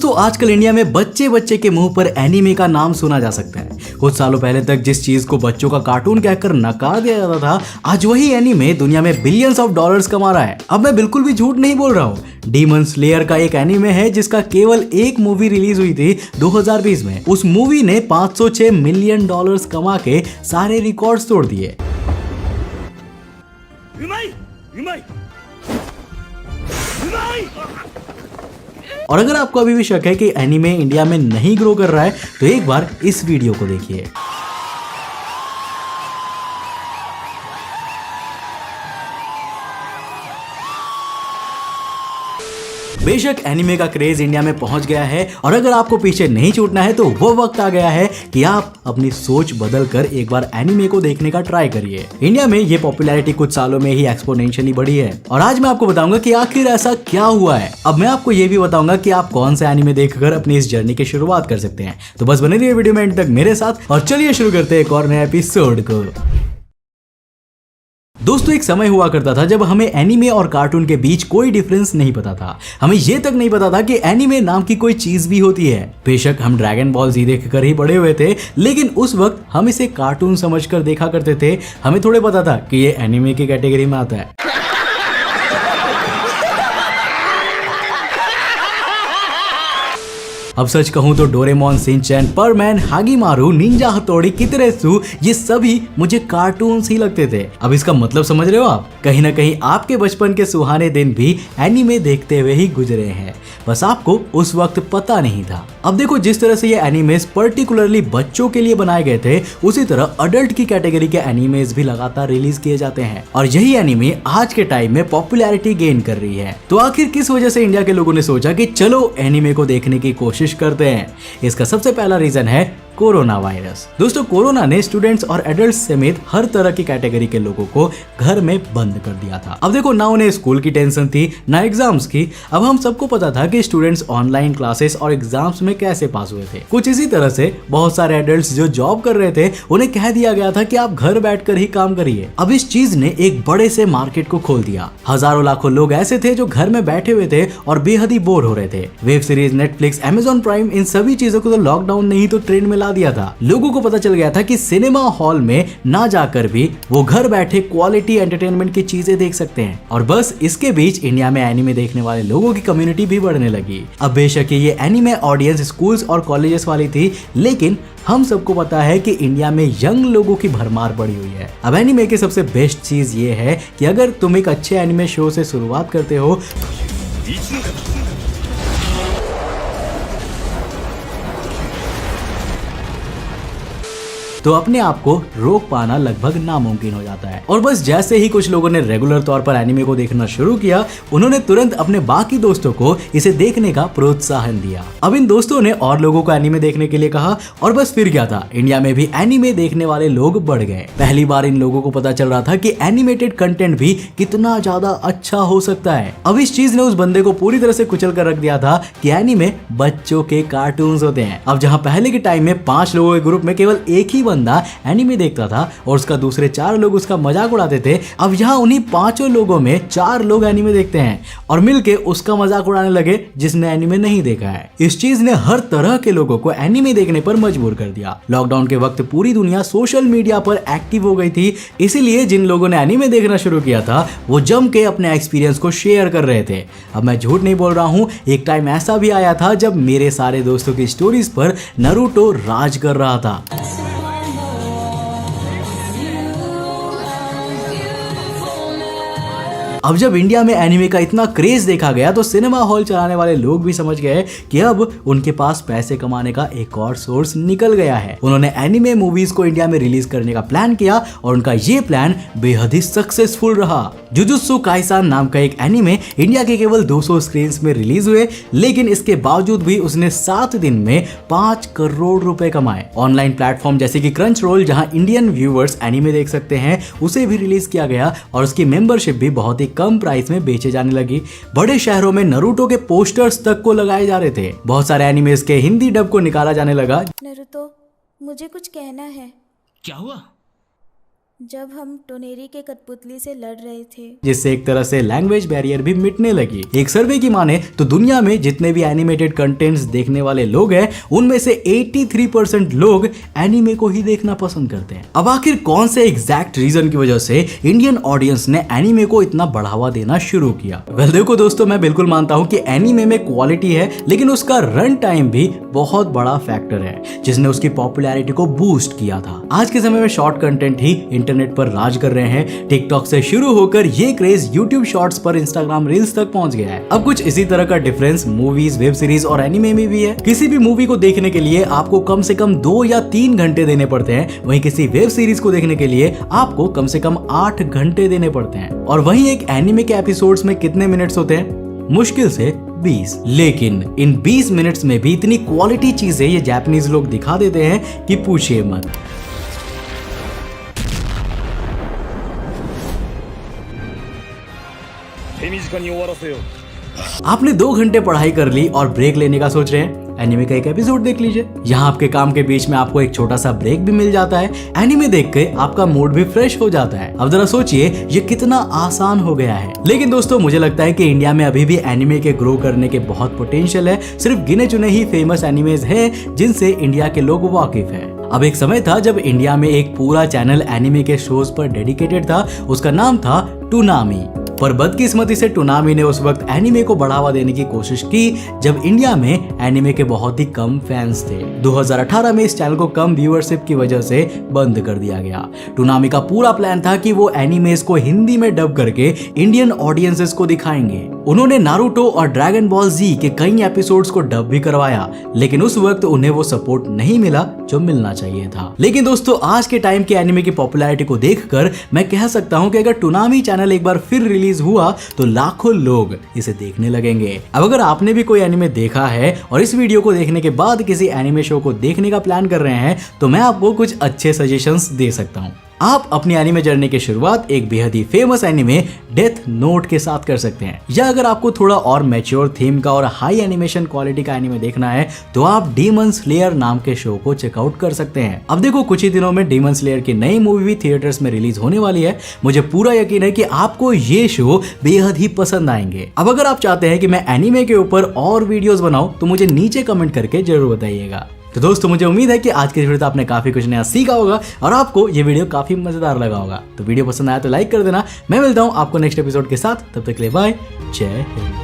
दोस्तों आजकल इंडिया में बच्चे बच्चे के मुंह पर एनीमे का नाम सुना जा सकता है। कुछ सालों पहले तक जिस चीज को बच्चों का कार्टून कहकर नकार दिया जाता था, आज वही एनीमे दुनिया में बिलियंस ऑफ डॉलर्स कमा रहा है। अब मैं बिल्कुल भी झूठ नहीं बोल रहा हूँ। डीमन स्लेयर का एक एनीमे है जिसका केवल एक मूवी रिलीज हुई थी 2020 में। उस मूवी ने 506 मिलियन डॉलर्स कमा के सारे रिकॉर्ड्स तोड़ दिए। और अगर आपको अभी भी शक है कि एनीमे इंडिया में नहीं ग्रो कर रहा है तो एक बार इस वीडियो को देखिए। बेशक एनीमे का क्रेज इंडिया में पहुंच गया है और अगर आपको पीछे नहीं छूटना है तो वो वक्त आ गया है कि आप अपनी सोच बदल कर एक बार एनीमे को देखने का ट्राई करिए। इंडिया में ये पॉपुलैरिटी कुछ सालों में ही एक्सपोनेंशियली बढ़ी है और आज मैं आपको बताऊंगा कि आखिर ऐसा क्या हुआ है। अब मैं आपको ये भी बताऊंगा कि आप कौन सा एनीमे देखकर अपनी इस जर्नी की शुरुआत कर सकते हैं। तो बस बने रहिए वीडियो में एंड तक मेरे साथ और चलिए शुरू करते हैं एक और नए एपिसोड को। दोस्तों एक समय हुआ करता था जब हमें एनीमे और कार्टून के बीच कोई डिफरेंस नहीं पता था। हमें ये तक नहीं पता था कि एनीमे नाम की कोई चीज भी होती है। बेशक हम ड्रैगन बॉल जी देखकर ही बड़े हुए थे, लेकिन उस वक्त हम इसे कार्टून समझकर देखा करते थे। हमें थोड़े पता था कि ये एनीमे की कैटेगरी में आता है। अब सच कहूं तो डोरेमोन, शिनचैन, परमैन, हागिमारू, निंजा हथौड़ी, कितरेत्सु ये सभी मुझे कार्टून्स ही लगते थे। अब इसका मतलब समझ रहे हो आप? कहीं ना कहीं आपके बचपन के सुहाने दिन भी एनीमे देखते हुए ही गुजरे हैं, बस आपको उस वक्त पता नहीं था। अब देखो जिस तरह से ये एनीमेज पर्टिकुलरली बच्चों के लिए बनाए गए थे, उसी तरह अडल्ट की कैटेगरी के एनीमेज भी लगातार रिलीज किए जाते हैं और यही एनीमे आज के टाइम में पॉपुलैरिटी गेन कर रही है। तो आखिर किस वजह से इंडिया के लोगों ने सोचा कि चलो एनीमे को देखने की कोशिश करते हैं? इसका सबसे पहला रीजन है कोरोना वायरस। दोस्तों कोरोना ने स्टूडेंट्स और एडल्ट्स समेत हर तरह की कैटेगरी के लोगों को घर में बंद कर दिया था। अब देखो ना उन्हें स्कूल की टेंशन थी ना एग्जाम्स की। अब हम सबको पता था कि स्टूडेंट्स ऑनलाइन क्लासेस और एग्जाम्स में कैसे पास हुए थे। कुछ इसी तरह से बहुत सारे एडल्ट्स जो जॉब कर रहे थे उन्हें कह दिया गया था कि आप घर बैठकर ही काम करिए। अब इस चीज ने एक बड़े से मार्केट को खोल दिया। हजारों लाखों लोग ऐसे थे जो घर में बैठे हुए थे और बेहद ही बोर हो रहे थे। Web series, Netflix, Amazon Prime, इन सभी चीजों को तो लॉकडाउन ने ही तो ट्रेंड में ला दिया था। लोगों को पता चल गया था कि सिनेमा हॉल में ना जाकर भी वो घर बैठे क्वालिटी एंटरटेनमेंट की चीजें देख सकते हैं। और बस इसके बीच इंडिया में एनीमे देखने वाले लोगों की कम्युनिटी भी बढ़ने लगी। अब बेशक ये एनीमे ऑडियंस स्कूल्स और कॉलेजेस वाली थी, लेकिन हम सबको पता है कि इंडिया में यंग लोगों की भरमार पड़ी हुई है। अब एनीमे की सबसे बेस्ट चीज ये है कि अगर तुम एक अच्छे एनीमे शो से शुरुआत करते हो तो अपने आप को रोक पाना लगभग नामुमकिन हो जाता है। और बस जैसे ही कुछ लोगों ने रेगुलर तौर पर एनीमे को देखना शुरू किया, उन्होंने तुरंत अपने बाकी दोस्तों को इसे देखने का प्रोत्साहन दिया। अब इन दोस्तों ने और लोगों को एनीमे देखने के लिए कहा और बस फिर क्या था, इंडिया में भी एनीमे देखने वाले लोग बढ़ गए। पहली बार इन लोगों को पता चल रहा था कि एनिमेटेड कंटेंट भी कितना ज्यादा अच्छा हो सकता है। अब इस चीज ने उस बंदे को पूरी तरह से कुचल कर रख दिया था कि एनीमे बच्चों के कार्टून्स होते हैं। अब जहां पहले के टाइम में 5 लोगों के ग्रुप में केवल एक ही बंदा एनीमे देखता था और उसका दूसरे 4 लोग उसका मजाक उड़ाते थे, अब यहाँ उन्हीं 5 लोगों में 4 लोग एनीमे देखते हैं और मिलके उसका मजाक उड़ाने लगे जिसने एनीमे नहीं देखा है। इस चीज ने हर तरह के लोगों को एनीमे देखने पर मजबूर कर दिया। लॉकडाउन के वक्त पूरी दुनिया सोशल मीडिया पर एक्टिव हो गई थी, इसीलिए जिन लोगों ने एनीमे देखना शुरू किया था वो जम के अपने एक्सपीरियंस को शेयर कर रहे थे। अब मैं झूठ नहीं बोल रहा हूँ, एक टाइम ऐसा भी आया था जब मेरे सारे दोस्तों की स्टोरीज पर नारुतो राज कर रहा था। अब जब इंडिया में एनीमे का इतना क्रेज देखा गया तो सिनेमा हॉल चलाने वाले लोग भी समझ गए कि अब उनके पास पैसे कमाने का एक और सोर्स निकल गया है। उन्होंने एनीमे मूवीज को इंडिया में रिलीज करने का प्लान किया और उनका ये प्लान बेहद ही सक्सेसफुल रहा। जुजुत्सु काइसन नाम का एक एनीमे इंडिया के केवल 200 स्क्रीन्स में रिलीज हुए, लेकिन इसके बावजूद भी उसने 7 दिन में 5 करोड़ रुपए कमाए। ऑनलाइन प्लेटफॉर्म जैसे कि क्रंचरोल, जहां इंडियन व्यूअर्स एनीमे देख सकते हैं, उसे भी रिलीज किया गया और उसकी मेंबरशिप भी बहुत ही कम प्राइस में बेचे जाने लगी। बड़े शहरों में नारुतो के पोस्टर्स तक को लगाए जा रहे थे। बहुत सारे एनिमेस के हिंदी डब को निकाला जाने लगा। नारुतो, मुझे कुछ कहना है। क्या हुआ? जब हम टोनेरी के कठपुतली से लड़ रहे थे, जिससे एक तरह से लैंग्वेज बैरियर भी मिटने लगी। एक सर्वे की माने तो दुनिया में जितने भी एनिमेटेड कंटेंट्स देखने वाले लोग हैं उनमें से 83% लोग एनिमे को ही देखना पसंद करते हैं। अब आखिर कौन से एग्जैक्ट रीजन की वजह से इंडियन ऑडियंस ने एनिमे को इतना बढ़ावा देना शुरू किया? वेल देखो दोस्तों, मैं बिल्कुल मानता हूँ कि एनिमे में क्वालिटी है, लेकिन उसका रन टाइम भी बहुत बड़ा फैक्टर है जिसने उसकी पॉपुलैरिटी को बूस्ट किया था। आज के समय में शॉर्ट कंटेंट ही इंटरनेट पर राज कर रहे हैं। टिकटॉक से शुरू होकर ये क्रेज यूट्यूब शॉर्ट्स पर इंस्टाग्राम रील्स तक पहुंच गया है। अब कुछ इसी तरह का डिफरेंस मूवीज, वेब सीरीज और एनिमे में भी है। किसी भी मूवी को देखने के लिए आपको कम से कम 2 या 3 घंटे देने पड़ते हैं, वहीं किसी वेब सीरीज को देखने के लिए आपको कम से कम 8 घंटे देने पड़ते हैं। और वहीं एक एनिमे के एपिसोड्स में कितने मिनट्स होते हैं? मुश्किल से 20। लेकिन इन 20 मिनट्स में भी इतनी क्वालिटी चीजें ये जापानीज लोग दिखा देते हैं कि पूछिए मत। आपने 2 घंटे पढ़ाई कर ली और ब्रेक लेने का सोच रहे हैं? एनिमे का एक एपिसोड देख लीजिए। यहाँ आपके काम के बीच में आपको एक छोटा सा ब्रेक भी मिल जाता है। एनिमे देख के आपका मूड भी फ्रेश हो जाता है। अब जरा सोचिए ये कितना आसान हो गया है। लेकिन दोस्तों, मुझे लगता है कि इंडिया में अभी भी एनिमे के ग्रो करने के बहुत पोटेंशियल है। सिर्फ गिने चुने ही फेमस एनिमेज हैं जिनसे इंडिया के लोग वाकिफ है। अब एक समय था जब इंडिया में एक पूरा चैनल एनिमे के शोज पर डेडिकेटेड था। उसका नाम था टूनामी। पर बदकिस्मती से टूनामी ने उस वक्त एनिमे को बढ़ावा देने की कोशिश की जब इंडिया में एनिमे के बहुत ही कम फैंस थे। 2018 में इस चैनल को कम व्यूअरशिप की वजह से बंद कर दिया गया। टूनामी का पूरा प्लान था कि वो एनिमेज को हिंदी में डब करके इंडियन ऑडियंसेस को दिखाएंगे। उन्होंने नारुतो और ड्रैगन बॉल जी के कई एपिसोड्स को डब भी करवाया, लेकिन उस वक्त उन्हें वो सपोर्ट नहीं मिला जो मिलना चाहिए था। लेकिन दोस्तों, आज के टाइम के एनिमे की पॉपुलैरिटी को देखकर मैं कह सकता हूँ कि अगर टूनामी चैनल एक बार फिर रिलीज हुआ तो लाखों लोग इसे देखने लगेंगे। अब अगर आपने भी कोई एनिमे देखा है और इस वीडियो को देखने के बाद किसी एनिमे शो को देखने का प्लान कर रहे हैं तो मैं आपको कुछ अच्छे सजेशंस दे सकता हूँ। आप अपनी एनिमे जर्नी की शुरुआत एक बेहद ही फेमस एनिमे डेथ नोट के साथ कर सकते हैं, या अगर आपको थोड़ा और मैच्योर थीम का और हाई एनिमेशन क्वालिटी का एनिमे देखना है तो आप डीमन स्लेयर नाम के शो को चेकआउट कर सकते हैं। अब देखो, कुछ ही दिनों में डीमन स्लेयर की नई मूवी भी थिएटर्स में रिलीज होने वाली है। मुझे पूरा यकीन है कि आपको ये शो बेहद ही पसंद आएंगे। अब अगर आप चाहते हैं कि मैं एनिमे के ऊपर और वीडियोस बनाऊं तो मुझे नीचे कमेंट करके जरूर बताइएगा। तो दोस्तों, मुझे उम्मीद है कि आज के वीडियो में आपने काफी कुछ नया सीखा होगा और आपको ये वीडियो काफी मजेदार लगा होगा। तो वीडियो पसंद आया तो लाइक कर देना। मैं मिलता हूँ आपको नेक्स्ट एपिसोड के साथ। तब तक के लिए बाय, जय हिंद।